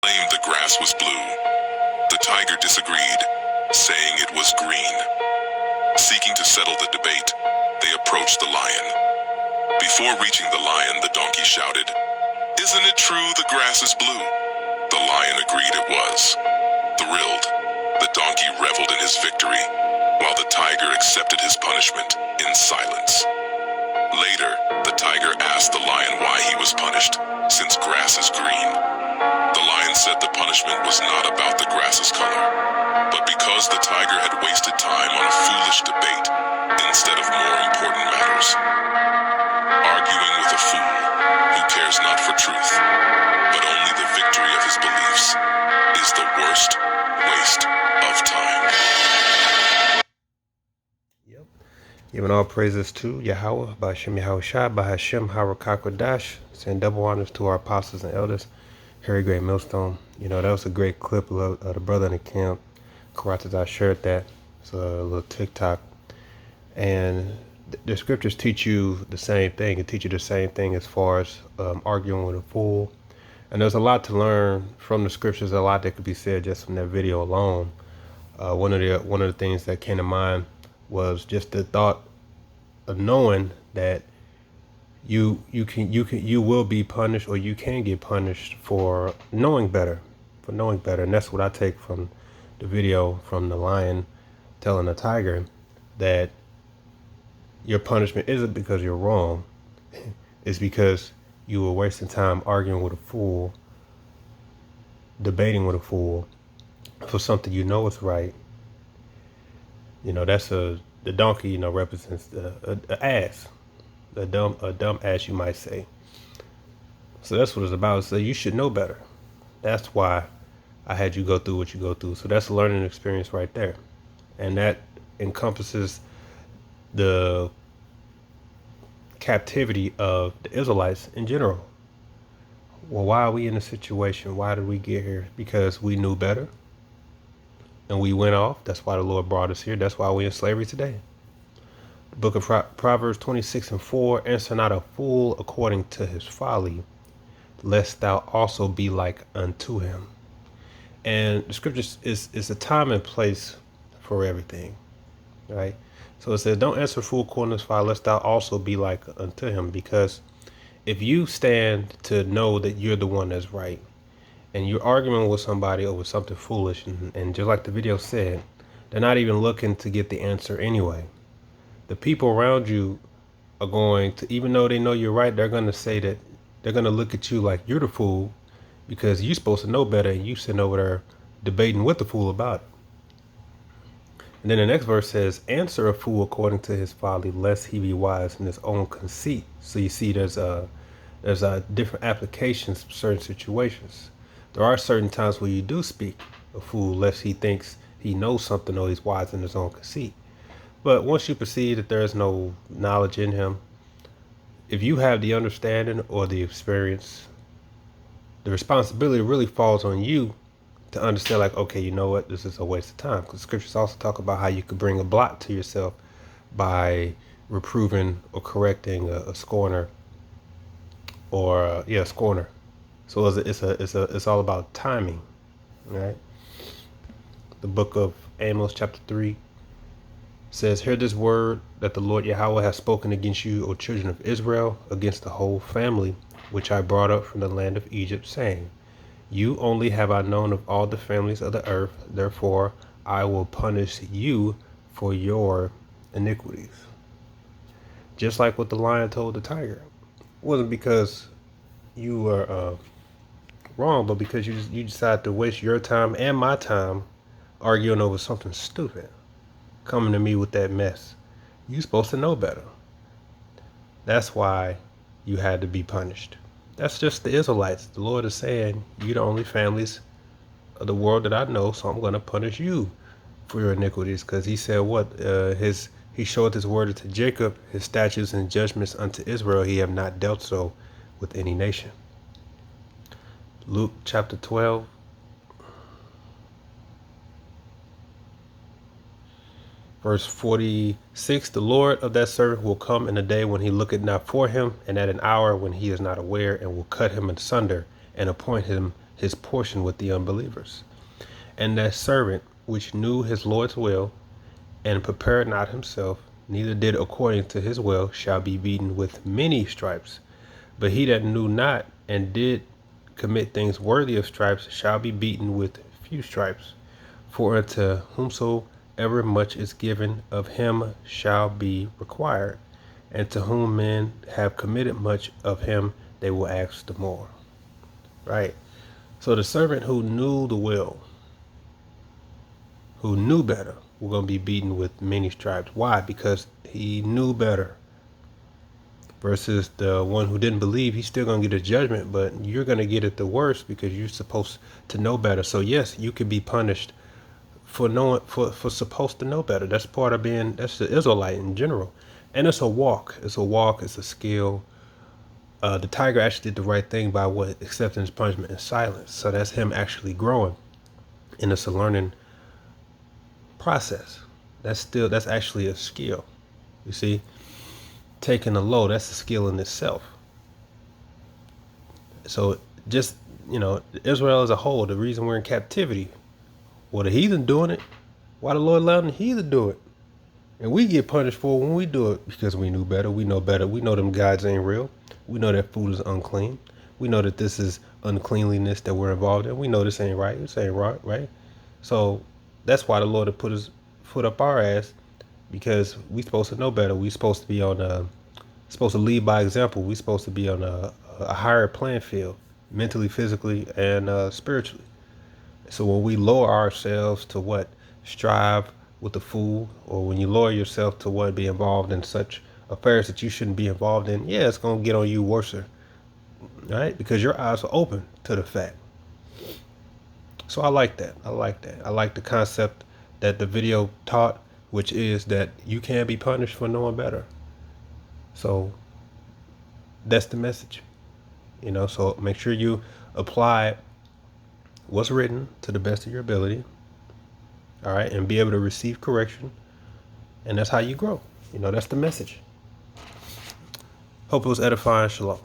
claimed the grass was blue. The tiger disagreed, saying it was green. Seeking to settle the debate, they approached the lion. Before reaching the lion, the donkey shouted, "Isn't it true the grass is blue?" The lion agreed it was. Thrilled, the donkey reveled in his victory, while the tiger accepted his punishment in silence. Later, the tiger asked the lion why he was punished, since grass is green. The lion said the punishment was not about the grass's color, but because the tiger had wasted time on a foolish debate instead of more important matters. Arguing with a fool who cares not for truth, but only the victory of his beliefs, is the worst waste of time. Yep. Giving all praises to Yahweh, Ba'ashem Yahushua, Ba'ashem Harakakodash, saying double honors to our apostles and elders. Harry Great Millstone. You know, that was a great clip of the brother in the camp. Karatas, shared that. It's a little TikTok. And the scriptures teach you the same thing. It teaches you the same thing as far as arguing with a fool. And there's a lot to learn from the scriptures, a lot that could be said just from that video alone. One of the things that came to mind was just the thought of knowing that you will be punished, or you can get punished for knowing better, and that's what I take from the video from the lion telling the tiger that your punishment isn't because you're wrong. It's because you were wasting time arguing with a fool, debating with a fool for something you know is right. You know, the donkey, you know, represents the ass. A dumb ass, you might say. So that's what it's about. So you should know better. That's why I had you go through what you go through. So that's a learning experience right there. And that encompasses the captivity of the Israelites in general. Well, why are we in this situation? Why did we get here? Because we knew better. And we went off. That's why the Lord brought us here. That's why we're in slavery today. The book of Proverbs 26:4, answer not a fool according to his folly, lest thou also be like unto him. And the scriptures is a time and place for everything, right? So it says, don't answer a fool according to his folly, lest thou also be like unto him. Because if you stand to know that you're the one that's right, and you're arguing with somebody over something foolish, and just like the video said, they're not even looking to get the answer anyway. The people around you are going to, even though they know you're right, they're going to say that they're going to look at you like you're the fool because you're supposed to know better, and you sitting over there debating with the fool about it. And then the next verse says, answer a fool according to his folly, lest he be wise in his own conceit. So you see there's different applications for certain situations. There are certain times where you do speak a fool lest he thinks he knows something or he's wise in his own conceit. But once you perceive that there is no knowledge in him, if you have the understanding or the experience, the responsibility really falls on you to understand, like, okay, you know what, this is a waste of time. Because scriptures also talk about how you could bring a block to yourself by reproving or correcting a scorner, or scorner. So it's all about timing, right? The book of Amos chapter 3 says, hear this word that the Lord Yahweh has spoken against you, O children of Israel, against the whole family, which I brought up from the land of Egypt, saying, you only have I known of all the families of the earth, therefore I will punish you for your iniquities. Just like what the lion told the tiger. It wasn't because you were wrong, but because you decided to waste your time and my time arguing over something stupid, coming to me with that mess. You're supposed to know better. That's why you had to be punished. That's just the Israelites. The Lord is saying, you the only families of the world that I know, so I'm going to punish you for your iniquities. Because he said what? He showed his word to Jacob, his statutes and judgments unto Israel. He have not dealt so with any nation. Luke chapter 12. Verse 46, the Lord of that servant will come in a day when he looketh not for him, and at an hour when he is not aware, and will cut him asunder, and appoint him his portion with the unbelievers. And that servant which knew his Lord's will, and prepared not himself, neither did according to his will, shall be beaten with many stripes. But he that knew not, and did commit things worthy of stripes, shall be beaten with few stripes. For unto whomsoever much is given, of him shall be required. And to whom men have committed much, of him they will ask the more. Right? So the servant who knew the will, who knew better, we're going to be beaten with many stripes. Why? Because he knew better. Versus the one who didn't believe, he's still going to get a judgment, but you're going to get it the worst because you're supposed to know better. So yes, you could be punished for knowing, for supposed to know better. That's part of being, that's the Israelite in general. And it's a walk. It's a walk. It's a skill. The tiger actually did the right thing by accepting his punishment in silence. So that's him actually growing. And it's a learning process. That's actually a skill. You see, taking a low, that's a skill in itself. So just, Israel as a whole, the reason we're in captivity, well, the heathen doing it, why the Lord allowed the heathen do it? And we get punished for it when we do it because we knew better. We know better. We know them gods ain't real. We know that food is unclean. We know that this is uncleanliness that we're involved in. We know this ain't right. This ain't right. So that's why the Lord had put his foot up our ass, because we supposed to know better. We supposed to be supposed to lead by example. We supposed to be on a higher playing field, mentally, physically, and spiritually. So when we lower ourselves to strive with the fool, or when you lower yourself to be involved in such affairs that you shouldn't be involved in, yeah, it's gonna get on you worse, right? Because your eyes are open to the fact. So I like that. I like the concept that the video taught, which is that you can be punished for knowing better. So that's the message, so make sure you apply what's written to the best of your ability. All right. And be able to receive correction. And that's how you grow. That's the message. Hope it was edifying. Shalom.